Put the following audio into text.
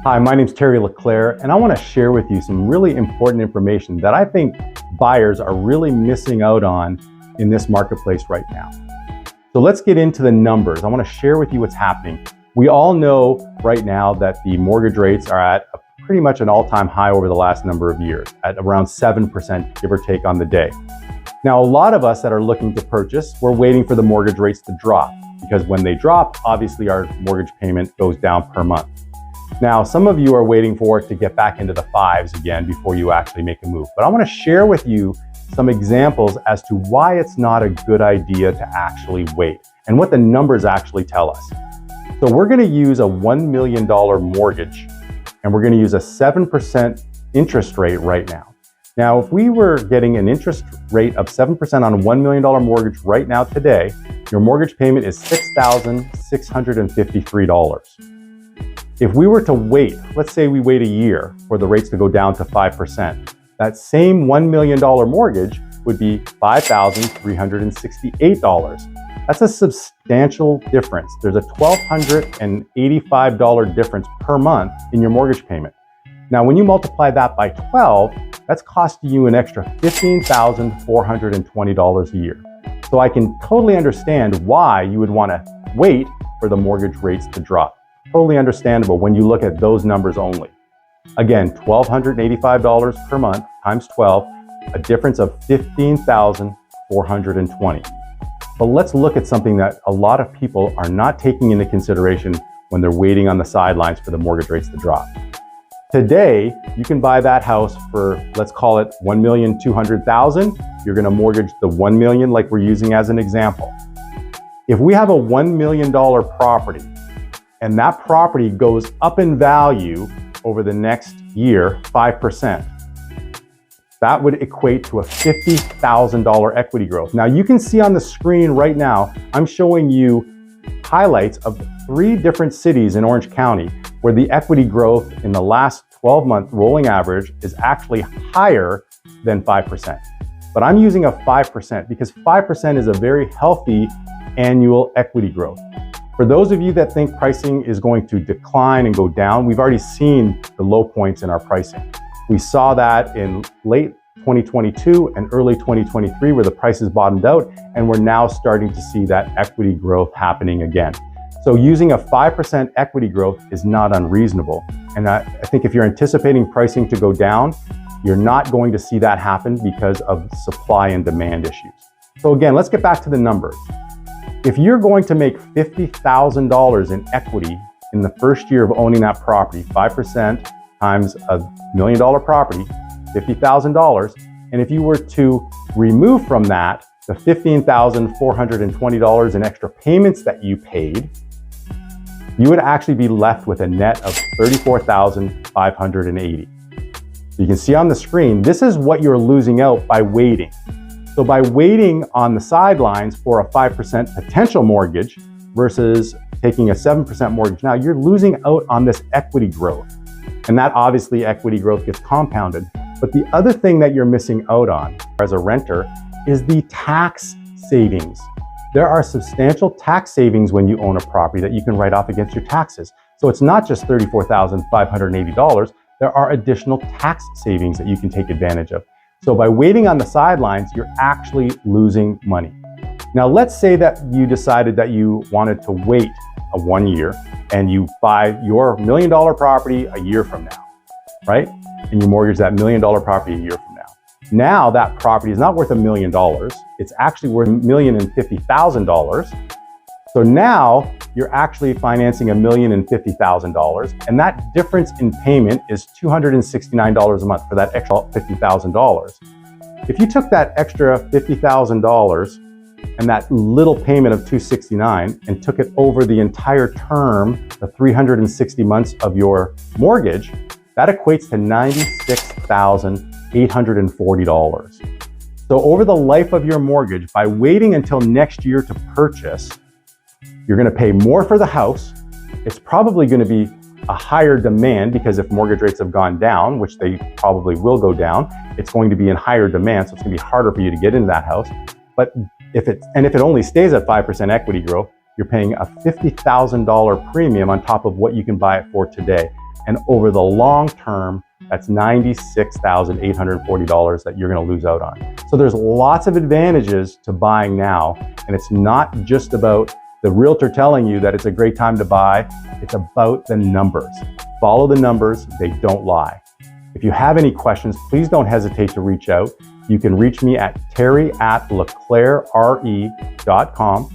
Hi, my name is LeClair, and I want to share with you some really important information that I think buyers are really missing out on in this marketplace right now. So let's get into the numbers. I want to share with you what's happening. We all know right now that the mortgage rates are at pretty much an all-time high over the last number of years, at around 7%, give or take on the day. Now, a lot of us that are looking to purchase, we're waiting for the mortgage rates to drop, because when they drop, obviously our mortgage payment goes down per month. Now, some of you are waiting for it to get back into the fives again before you actually make a move. But I want to share with you some examples as to why it's not a good idea to actually wait and what the numbers actually tell us. So we're going to use a $1 million mortgage, and we're going to use a 7% interest rate right now. Now, if we were getting an interest rate of 7% on a $1 million mortgage right now today, your mortgage payment is $6,653. If we were to wait, let's say we wait a year for the rates to go down to 5%, that same $1 million mortgage would be $5,368. That's a substantial difference. There's a $1,285 difference per month in your mortgage payment. Now, when you multiply that by 12, that's costing you an extra $15,420 a year. So I can totally understand why you would want to wait for the mortgage rates to drop. Totally understandable when you look at those numbers only. Again, $1,285 per month times 12, a difference of $15,420. But let's look at something that a lot of people are not taking into consideration when they're waiting on the sidelines for the mortgage rates to drop. Today, you can buy that house for, let's call it $1,200,000. You're going to mortgage the $1 million like we're using as an example. If we have a $1 million property, and that property goes up in value over the next year, 5%, that would equate to a $50,000 equity growth. Now, you can see on the screen right now, I'm showing you highlights of 3 different cities in Orange County where the equity growth in the last 12-month rolling average is actually higher than 5%. But I'm using a 5% because 5% is a very healthy annual equity growth. For those of you that think pricing is going to decline and go down, we've already seen the low points in our pricing. We saw that in late 2022 and early 2023 where the prices bottomed out, and we're now starting to see that equity growth happening again. So using a 5% equity growth is not unreasonable. And I think if you're anticipating pricing to go down, you're not going to see that happen because of supply and demand issues. So again, let's get back to the numbers. If you're going to make $50,000 in equity in the first year of owning that property, 5% times a $1 million property, $50,000. And if you were to remove from that the $15,420 in extra payments that you paid, you would actually be left with a net of $34,580. You can see on the screen, this is what you're losing out by waiting. So by waiting on the sidelines for a 5% potential mortgage versus taking a 7% mortgage now, you're losing out on this equity growth. And that obviously equity growth gets compounded. But the other thing that you're missing out on as a renter is the tax savings. There are substantial tax savings when you own a property that you can write off against your taxes. So it's not just $34,580. There are additional tax savings that you can take advantage of. So by waiting on the sidelines, you're actually losing money. Now, let's say that you decided that you wanted to wait 1 year and you buy your $1 million property a year from now, right? And you mortgage that $1 million property a year from now. Now that property is not worth $1 million. It's actually worth $1,050,000. So now you're actually financing $1,050,000, and that difference in payment is $269 a month for that extra $50,000. If you took that extra $50,000 and that little payment of $269 and took it over the entire term, the 360 months of your mortgage, that equates to $96,840. So over the life of your mortgage, by waiting until next year to purchase, you're going to pay more for the house. It's probably going to be a higher demand because if mortgage rates have gone down, which they probably will go down, it's going to be in higher demand. So it's going to be harder for you to get into that house. But if it only stays at 5% equity growth, you're paying a $50,000 premium on top of what you can buy it for today. And over the long term, that's $96,840 that you're going to lose out on. So there's lots of advantages to buying now. And it's not just about the realtor telling you that it's a great time to buy. It's about the numbers. Follow the numbers. They don't lie. If you have any questions, please don't hesitate to reach out. You can reach me at terry@leclairre.com.